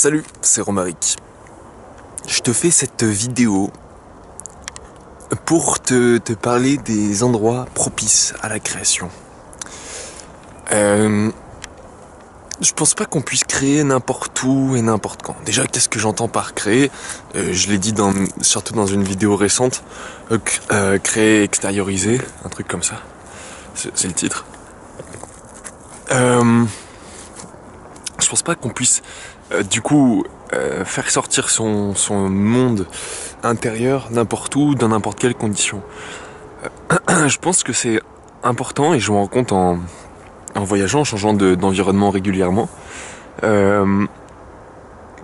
Salut, c'est Romaric. Je te fais cette vidéo pour te parler des endroits propices à la création. Je pense pas qu'on puisse créer n'importe où et n'importe quand. Déjà, qu'est-ce que j'entends par créer? Je l'ai dit surtout dans une vidéo récente. Créer, extérioriser, un truc comme ça. C'est le titre. Je pense pas qu'on puisse faire sortir son monde intérieur n'importe où, dans n'importe quelle condition. Je pense que c'est important, et je me rends compte en voyageant, en changeant d'environnement régulièrement,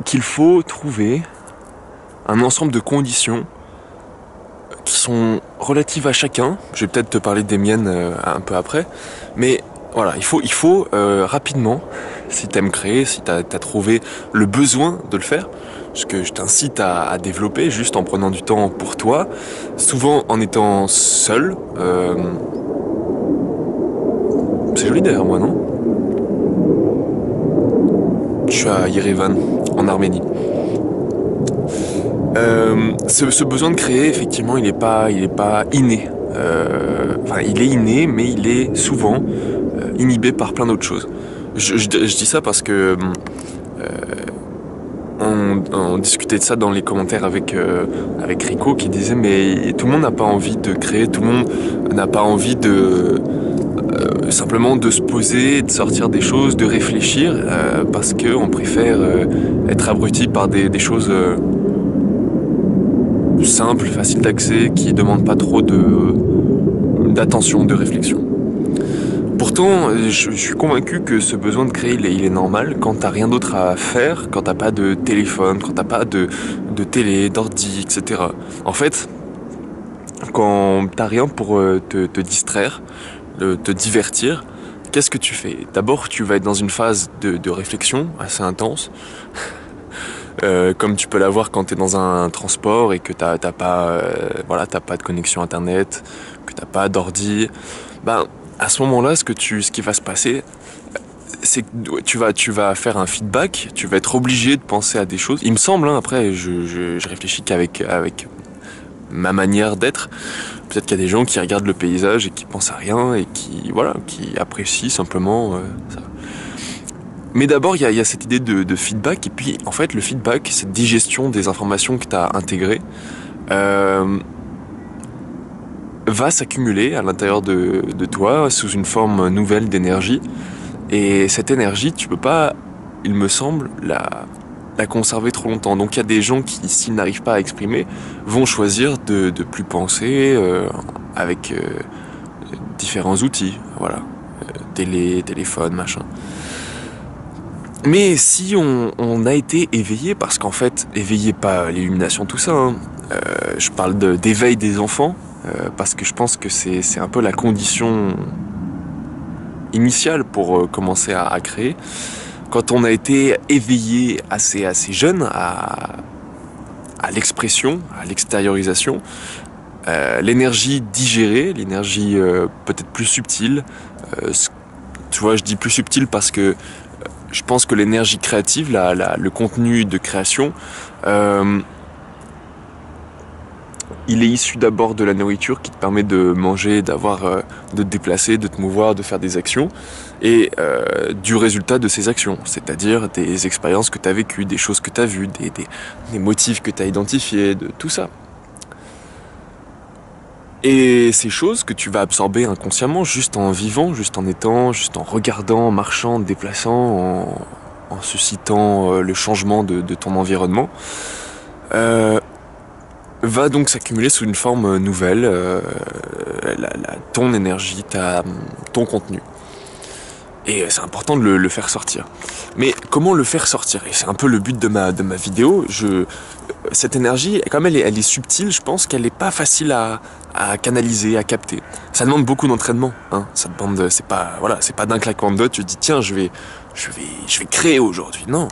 qu'il faut trouver un ensemble de conditions qui sont relatives à chacun. Je vais peut-être te parler des miennes un peu après, mais voilà, il faut rapidement, si t'aimes créer, si t'as trouvé le besoin de le faire, ce que je t'incite à développer, juste en prenant du temps pour toi, souvent en étant seul. C'est joli derrière moi, non? Je suis à Yerevan, en Arménie. Ce besoin de créer, effectivement, il est pas inné. Il est inné, mais il est souvent inhibé par plein d'autres choses. Je dis ça parce que on discutait de ça dans les commentaires avec Rico, qui disait mais tout le monde n'a pas envie de créer, tout le monde n'a pas envie de simplement de se poser, de sortir des choses, de réfléchir, parce que on préfère être abruti par des choses simples, faciles d'accès, qui demandent pas trop d'attention, de réflexion. Pourtant, je suis convaincu que ce besoin de créer, il est normal quand t'as rien d'autre à faire, quand t'as pas de téléphone, quand t'as pas de télé, d'ordi, etc. En fait, quand t'as rien pour te distraire, te divertir, qu'est-ce que tu fais? D'abord, tu vas être dans une phase de réflexion assez intense, comme tu peux l'avoir quand t'es dans un transport et que t'as pas de connexion internet, que t'as pas d'ordi. À ce moment-là, ce qui va se passer, c'est que tu vas faire un feedback, tu vas être obligé de penser à des choses. Il me semble, après, je réfléchis qu'avec ma manière d'être. Peut-être qu'il y a des gens qui regardent le paysage et qui pensent à rien et qui apprécient simplement ça. Mais d'abord, il y a cette idée de feedback, et puis en fait, le feedback, cette digestion des informations que tu as intégrées, va s'accumuler à l'intérieur de toi sous une forme nouvelle d'énergie. Et cette énergie, tu peux pas, il me semble, la conserver trop longtemps. Donc il y a des gens qui, s'ils n'arrivent pas à exprimer, vont choisir de plus penser avec différents outils, télé, téléphone, machin. Mais si on a été éveillé, parce qu'en fait, éveillé pas l'illumination, tout ça, je parle d'éveil des enfants, parce que je pense que c'est un peu la condition initiale pour commencer à créer. Quand on a été éveillé assez jeune à l'expression, à l'extériorisation, l'énergie digérée, l'énergie peut-être plus subtile, tu vois, je dis plus subtile parce que je pense que l'énergie créative, le contenu de création, il est issu d'abord de la nourriture qui te permet de manger, de te déplacer, de te mouvoir, de faire des actions, et du résultat de ces actions, c'est-à-dire des expériences que tu as vécues, des choses que tu as vues, des motifs que tu as identifiés, de tout ça. Et ces choses que tu vas absorber inconsciemment, juste en vivant, juste en étant, juste en regardant, en marchant, en te déplaçant, en suscitant le changement de ton environnement, va donc s'accumuler sous une forme nouvelle, ton énergie, ton contenu. Et c'est important de le faire sortir. Mais comment le faire sortir? Et c'est un peu le but de ma vidéo. Cette énergie, comme elle est subtile, je pense qu'elle n'est pas facile à canaliser, à capter. Ça demande beaucoup d'entraînement. Ça demande, c'est pas d'un claquement de doigts, tu te dis tiens, je vais créer aujourd'hui. Non.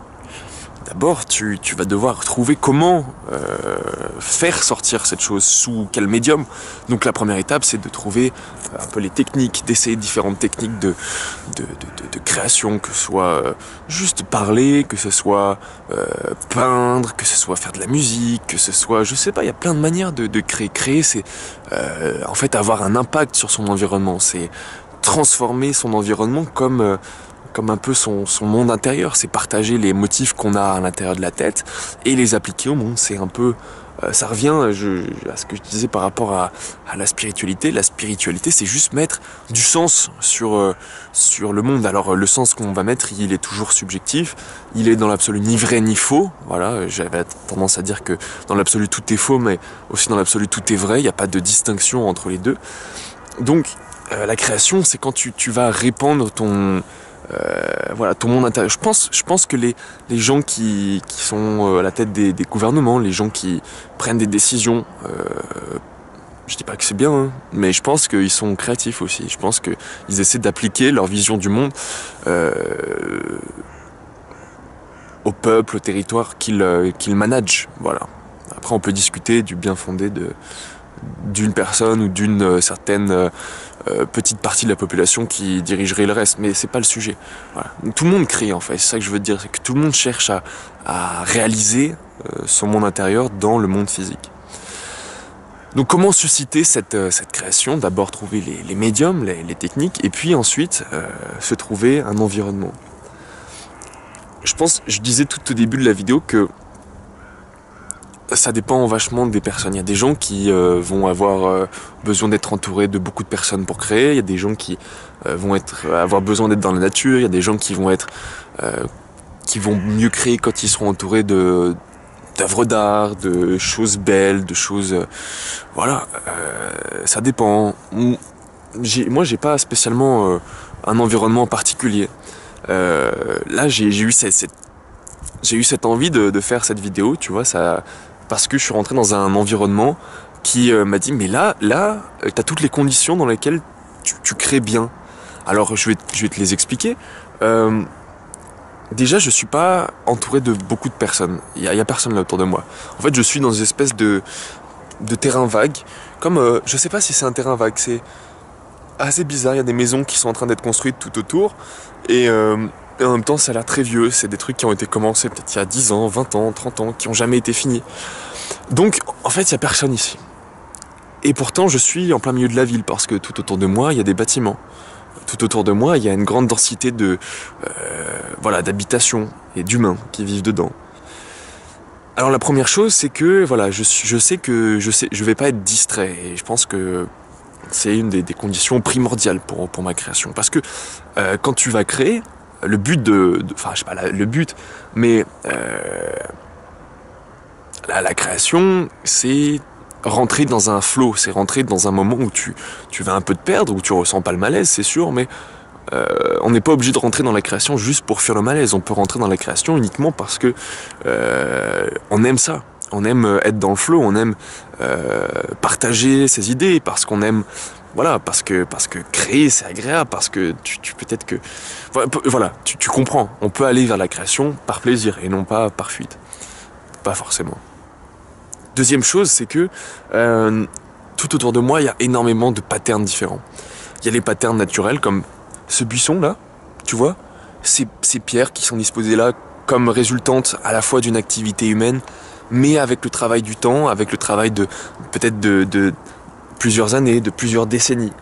d'abord tu vas devoir trouver comment faire sortir cette chose, sous quel médium. Donc la première étape, c'est de trouver un peu les techniques, d'essayer différentes techniques de création, que ce soit juste parler, que ce soit peindre, que ce soit faire de la musique, que ce soit, je sais pas, il y a plein de manières de créer. Créer, c'est en fait avoir un impact sur son environnement, c'est transformer son environnement comme un peu son monde intérieur, c'est partager les motifs qu'on a à l'intérieur de la tête et les appliquer au monde. C'est un peu, ça revient à ce que je disais par rapport à la spiritualité. La spiritualité, c'est juste mettre du sens sur le monde. Alors le sens qu'on va mettre, il est toujours subjectif, il est dans l'absolu ni vrai ni faux. Voilà, j'avais tendance à dire que dans l'absolu tout est faux, mais aussi dans l'absolu tout est vrai, il n'y a pas de distinction entre les deux. Donc la création, c'est quand tu vas répandre ton monde intérieur. Je pense que les gens qui sont à la tête des gouvernements, les gens qui prennent des décisions, je dis pas que c'est bien, hein, mais je pense qu'ils sont créatifs aussi. Je pense qu'ils essaient d'appliquer leur vision du monde au peuple, au territoire qu'ils managent. Voilà. Après, on peut discuter du bien fondé d'une personne ou d'une certaine petite partie de la population qui dirigerait le reste, mais c'est pas le sujet. Voilà. Tout le monde crée en fait, c'est ça que je veux dire, c'est que tout le monde cherche à réaliser son monde intérieur dans le monde physique. Donc comment susciter cette création? D'abord trouver les médiums, les techniques, et puis ensuite se trouver un environnement. Je disais tout au début de la vidéo que ça dépend vachement des personnes. Il y a des gens qui vont avoir besoin d'être entourés de beaucoup de personnes pour créer. Il y a des gens qui vont avoir besoin d'être dans la nature. Il y a des gens qui vont mieux créer quand ils seront entourés d'œuvres d'art, de choses belles, de choses voilà. Ça dépend. Moi, j'ai pas spécialement un environnement particulier. Là, j'ai eu cette envie de faire cette vidéo, tu vois, ça. Parce que je suis rentré dans un environnement qui m'a dit mais là t'as toutes les conditions dans lesquelles tu crées bien. Alors je vais te les expliquer. Déjà je suis pas entouré de beaucoup de personnes. Il y a personne là autour de moi. En fait je suis dans une espèce de terrain vague. Comme je sais pas si c'est un terrain vague, c'est assez bizarre. Il y a des maisons qui sont en train d'être construites tout autour et en même temps, ça a l'air très vieux. C'est des trucs qui ont été commencés peut-être il y a 10 ans, 20 ans, 30 ans, qui n'ont jamais été finis. Donc, en fait, il n'y a personne ici. Et pourtant, je suis en plein milieu de la ville, parce que tout autour de moi, il y a des bâtiments. Tout autour de moi, il y a une grande densité d'habitations et d'humains qui vivent dedans. Alors, la première chose, c'est que, voilà, je vais pas être distrait. Et je pense que c'est une des conditions primordiales pour ma création. Parce que, quand tu vas créer, le but enfin je sais pas le but, mais la création, c'est rentrer dans un flow, c'est rentrer dans un moment où tu vas un peu te perdre, où tu ressens pas le malaise, c'est sûr, mais on n'est pas obligé de rentrer dans la création juste pour fuir le malaise. On peut rentrer dans la création uniquement parce que on aime ça, on aime être dans le flow, on aime partager ses idées, parce qu'on aime. Voilà, parce que créer c'est agréable, parce que tu peut-être que voilà, tu comprends. On peut aller vers la création par plaisir et non pas par fuite. Pas forcément. Deuxième chose, c'est que tout autour de moi, il y a énormément de patterns différents. Il y a les patterns naturels comme ce buisson là, tu vois, ces pierres qui sont disposées là comme résultantes à la fois d'une activité humaine, mais avec le travail du temps, avec le travail peut-être de plusieurs années, de plusieurs décennies.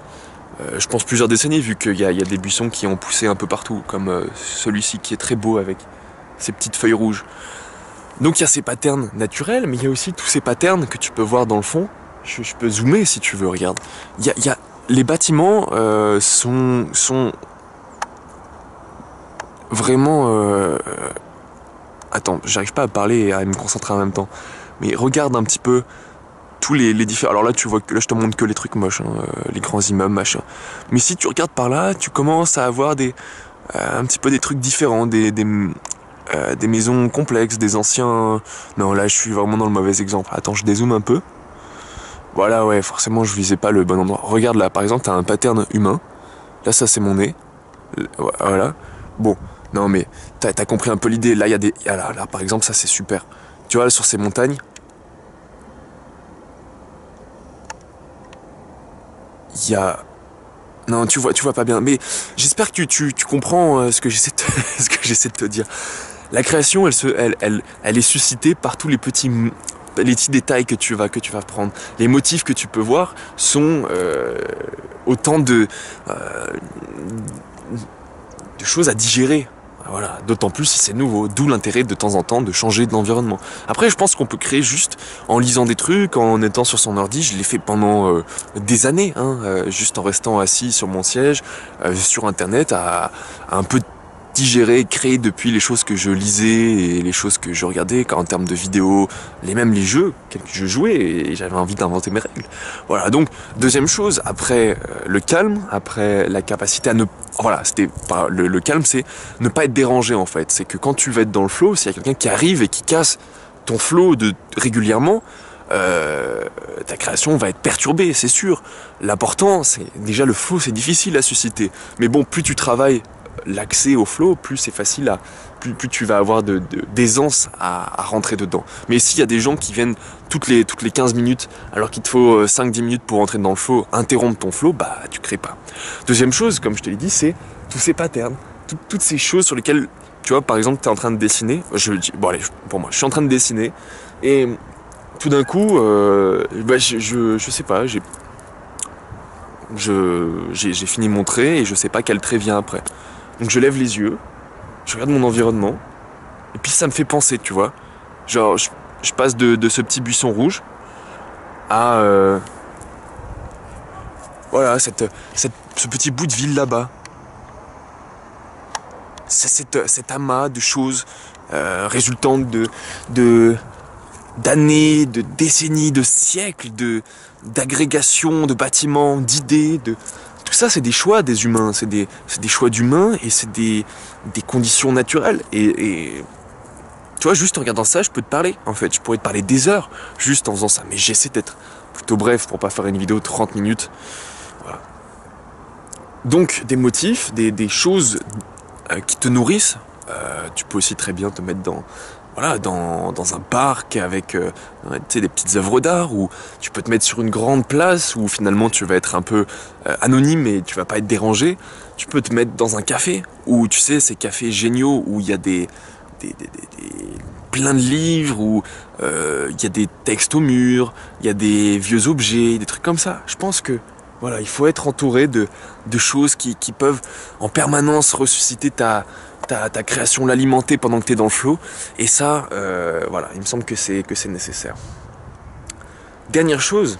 Je pense plusieurs décennies, vu qu'il y a des buissons qui ont poussé un peu partout, comme celui-ci qui est très beau avec ses petites feuilles rouges. Donc il y a ces patterns naturels, mais il y a aussi tous ces patterns que tu peux voir dans le fond. Je peux zoomer si tu veux, regarde. Les bâtiments sont vraiment... Attends, j'arrive pas à parler et à me concentrer en même temps. Mais regarde un petit peu tous les différents. Alors là, tu vois que là, je te montre que les trucs moches, hein, les grands immeubles, machin. Mais si tu regardes par là, tu commences à avoir un petit peu des trucs différents, des maisons complexes, des anciens. Non, là, je suis vraiment dans le mauvais exemple. Attends, je dézoome un peu. Voilà, ouais, forcément, je visais pas le bon endroit. Regarde là, par exemple, t'as un pattern humain. Là, ça, c'est mon nez. Voilà. Bon, Non mais t'as compris un peu l'idée. Là il y a des, là par exemple ça c'est super. Tu vois sur ces montagnes, il y a, non tu vois pas bien. Mais j'espère que tu comprends ce que j'essaie ce que j'essaie de te dire. La création elle est suscitée par tous les petits détails que tu vas prendre. Les motifs que tu peux voir sont autant de choses à digérer. Voilà, d'autant plus si c'est nouveau, d'où l'intérêt de temps en temps de changer d'environnement. Après, je pense qu'on peut créer juste en lisant des trucs, en étant sur son ordi. Je l'ai fait pendant des années, hein, juste en restant assis sur mon siège, sur Internet, à un peu digérer, créer depuis les choses que je lisais et les choses que je regardais, en termes de vidéos, même les jeux que je jouais, et j'avais envie d'inventer mes règles. Voilà, donc deuxième chose, après le calme, après la capacité à ne... Voilà, c'était pas le calme, c'est ne pas être dérangé en fait. C'est que quand tu vas être dans le flow, s'il y a quelqu'un qui arrive et qui casse ton flow régulièrement, ta création va être perturbée, c'est sûr. L'important, c'est déjà le flow, c'est difficile à susciter. Mais bon, plus tu travailles l'accès au flow, plus c'est facile plus tu vas avoir d'aisance à rentrer dedans. Mais s'il y a des gens qui viennent toutes les 15 minutes, alors qu'il te faut 5-10 minutes pour rentrer dans le flow, interrompre ton flow, bah tu crées pas. Deuxième chose, comme je te l'ai dit, c'est tous ces patterns, toutes ces choses sur lesquelles, tu vois, par exemple, tu es en train de dessiner, bon allez, pour moi, je suis en train de dessiner, et tout d'un coup, bah, je sais pas, j'ai fini mon trait et je sais pas quel trait vient après. Donc je lève les yeux, je regarde mon environnement, et puis ça me fait penser, tu vois. Genre, je passe de ce petit buisson rouge à voilà, ce petit bout de ville là-bas. C'est cet amas de choses résultant d'années, de décennies, de siècles, d'agrégation, de bâtiments, d'idées, tout ça c'est des choix des humains, c'est des choix d'humains et c'est des conditions naturelles. Et tu vois, juste en regardant ça, je peux te parler, en fait, je pourrais te parler des heures, juste en faisant ça, mais j'essaie d'être plutôt bref pour pas faire une vidéo de 30 minutes. Voilà. Donc des motifs, des choses qui te nourrissent. Tu peux aussi très bien te mettre dans un parc avec des petites œuvres d'art, ou tu peux te mettre sur une grande place où finalement tu vas être un peu anonyme et tu vas pas être dérangé. Tu peux te mettre dans un café où, tu sais, ces cafés géniaux où il y a plein de livres, où il y a des textes au mur, il y a des vieux objets, des trucs comme ça. Je pense que voilà, il faut être entouré de choses qui peuvent en permanence ressusciter ta création, l'alimenter pendant que tu es dans le flow. Et ça, voilà, il me semble que c'est nécessaire. Dernière chose,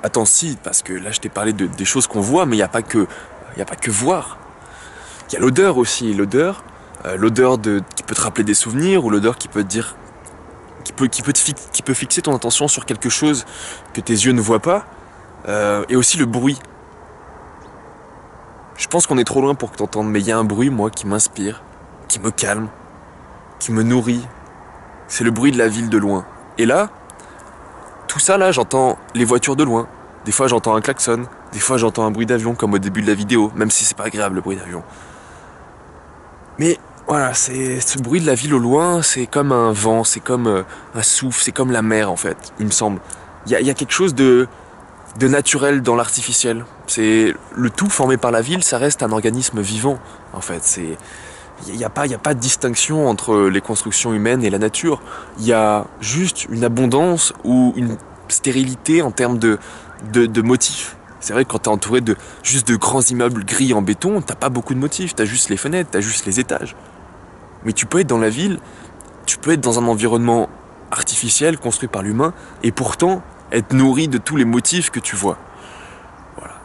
attends, si, parce que là je t'ai parlé des choses qu'on voit, mais il n'y a pas que voir. Il y a l'odeur aussi, l'odeur qui peut te rappeler des souvenirs, ou l'odeur qui peut te dire, qui peut fixer ton attention sur quelque chose que tes yeux ne voient pas, et aussi le bruit. Je pense qu'on est trop loin pour que t'entendes, mais il y a un bruit, moi, qui m'inspire, qui me calme, qui me nourrit. C'est le bruit de la ville de loin. Et là, tout ça, là, j'entends les voitures de loin. Des fois, j'entends un klaxon. Des fois, j'entends un bruit d'avion, comme au début de la vidéo, même si c'est pas agréable, le bruit d'avion. Mais voilà, c'est ce bruit de la ville au loin, c'est comme un vent, c'est comme un souffle, c'est comme la mer, en fait, il me semble. Il y a quelque chose de naturel dans l'artificiel. C'est le tout formé par la ville, ça reste un organisme vivant, en fait. Il n'y a pas de distinction entre les constructions humaines et la nature. Il y a juste une abondance ou une stérilité en termes de motifs. C'est vrai que quand t'es entouré juste de grands immeubles gris en béton, t'as pas beaucoup de motifs, t'as juste les fenêtres, t'as juste les étages. Mais tu peux être dans la ville, tu peux être dans un environnement artificiel construit par l'humain, et pourtant être nourri de tous les motifs que tu vois. Voilà.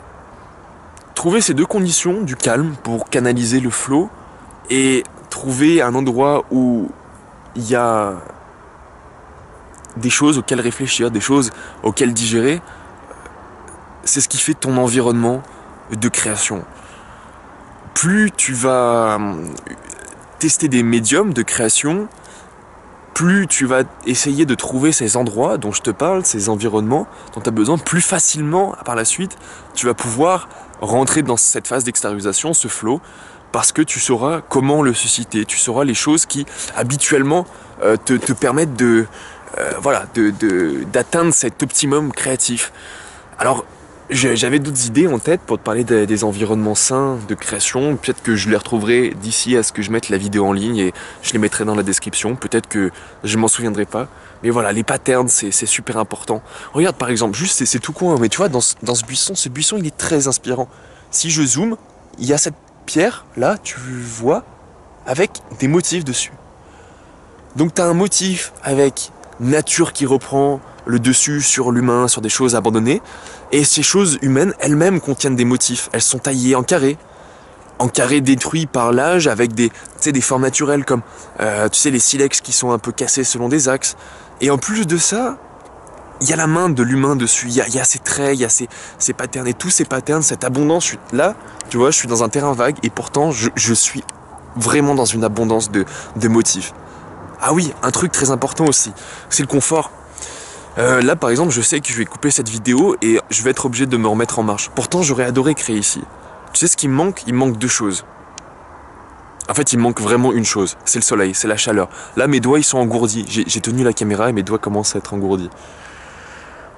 Trouver ces deux conditions, du calme pour canaliser le flow, et trouver un endroit où il y a des choses auxquelles réfléchir, des choses auxquelles digérer, c'est ce qui fait ton environnement de création. Plus tu vas tester des médiums de création, plus tu vas essayer de trouver ces endroits dont je te parle, ces environnements dont tu as besoin, plus facilement, par la suite, tu vas pouvoir rentrer dans cette phase d'extériorisation, ce flow, parce que tu sauras comment le susciter, tu sauras les choses qui habituellement te permettent d'atteindre cet optimum créatif. Alors, j'avais d'autres idées en tête pour te parler des environnements sains de création. Peut-être que je les retrouverai d'ici à ce que je mette la vidéo en ligne et je les mettrai dans la description. Peut-être que je m'en souviendrai pas. Mais voilà, les patterns, c'est super important. Regarde par exemple, juste c'est tout con, hein, mais tu vois, dans ce buisson il est très inspirant. Si je zoome, il y a cette pierre, là, tu vois, avec des motifs dessus. Donc tu as un motif avec nature qui reprend le dessus sur l'humain, sur des choses abandonnées. Et ces choses humaines elles-mêmes contiennent des motifs. Elles sont taillées en carré détruits par l'âge avec des formes naturelles comme les silex qui sont un peu cassés selon des axes. Et en plus de ça, il y a la main de l'humain dessus, il y a ces traits, il y a ces patterns. Et tous ces patterns, cette abondance, là, tu vois, je suis dans un terrain vague et pourtant je suis vraiment dans une abondance de motifs. Ah oui, un truc très important aussi, c'est le confort. Là par exemple je sais que je vais couper cette vidéo et je vais être obligé de me remettre en marche. Pourtant j'aurais adoré créer ici. Tu sais ce qui me manque? Il me manque deux choses. En fait il me manque vraiment une chose, c'est le soleil, c'est la chaleur. Là mes doigts ils sont engourdis, j'ai tenu la caméra et mes doigts commencent à être engourdis.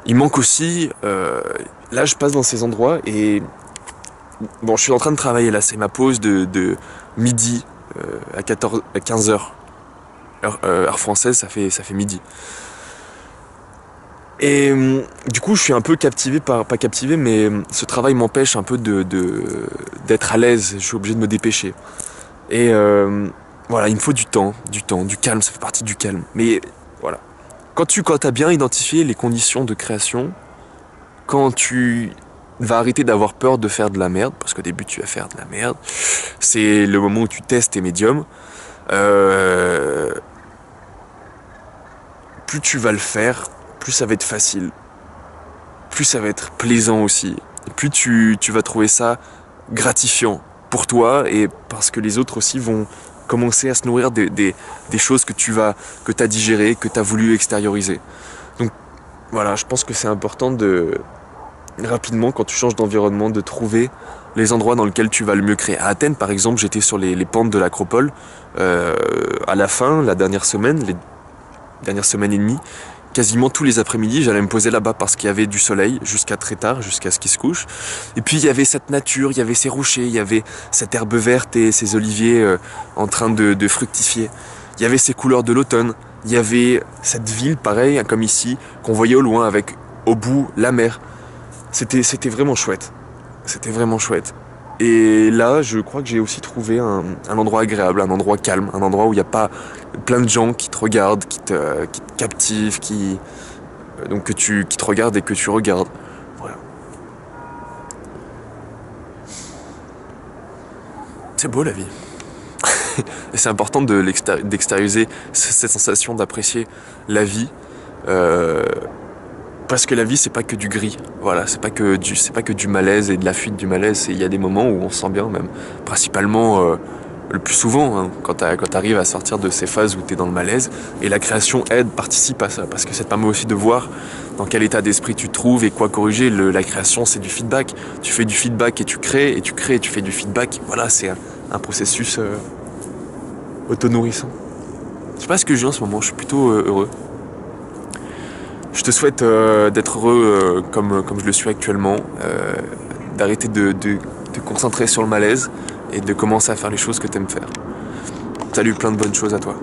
Il manque aussi, là je passe dans ces endroits et bon je suis en train de travailler là, c'est ma pause de midi à 15h. Heure française ça fait midi. Et du coup je suis un peu captivé pas captivé, mais ce travail m'empêche un peu d'être à l'aise, je suis obligé de me dépêcher. Et voilà, il me faut du temps, du calme, ça fait partie du calme. Mais voilà, quand t'as bien identifié les conditions de création, quand tu vas arrêter d'avoir peur de faire de la merde, parce qu'au début tu vas faire de la merde, c'est le moment où tu testes tes médiums, plus tu vas le faire, plus ça va être facile, plus ça va être plaisant aussi, et plus tu vas trouver ça gratifiant pour toi et parce que les autres aussi vont commencer à se nourrir des choses que t'as digérées, que t'as voulu extérioriser. Donc voilà, je pense que c'est important de rapidement, quand tu changes d'environnement, de trouver les endroits dans lesquels tu vas le mieux créer. À Athènes par exemple, j'étais sur les pentes de l'Acropole à la fin, les dernières semaines et demie. Quasiment tous les après-midi, j'allais me poser là-bas parce qu'il y avait du soleil jusqu'à très tard, jusqu'à ce qu'il se couche. Et puis il y avait cette nature, il y avait ces rochers, il y avait cette herbe verte et ces oliviers en train de fructifier. Il y avait ces couleurs de l'automne. Il y avait cette ville, pareil, comme ici, qu'on voyait au loin avec au bout la mer. C'était vraiment chouette. C'était vraiment chouette. Et là, je crois que j'ai aussi trouvé un endroit agréable, un endroit calme, un endroit où il n'y a pas plein de gens qui te regardent, qui te captivent, qui te regardent et que tu regardes. Voilà. C'est beau la vie. Et c'est important d'extérioriser cette sensation d'apprécier la vie. Parce que la vie c'est pas que du gris, voilà, c'est pas que du malaise et de la fuite du malaise, il y a des moments où on se sent bien même, principalement le plus souvent hein, quand t'arrives à sortir de ces phases où t'es dans le malaise, et la création participe à ça, parce que ça te permet aussi de voir dans quel état d'esprit tu te trouves et quoi corriger. La création c'est du feedback, tu fais du feedback et tu crées, et tu crées et tu fais du feedback, voilà, c'est un processus auto-nourrissant. Je sais pas ce que j'ai en ce moment, je suis plutôt heureux. Je te souhaite d'être heureux comme je le suis actuellement, d'arrêter de te concentrer sur le malaise et de commencer à faire les choses que tu aimes faire. Salut, plein de bonnes choses à toi.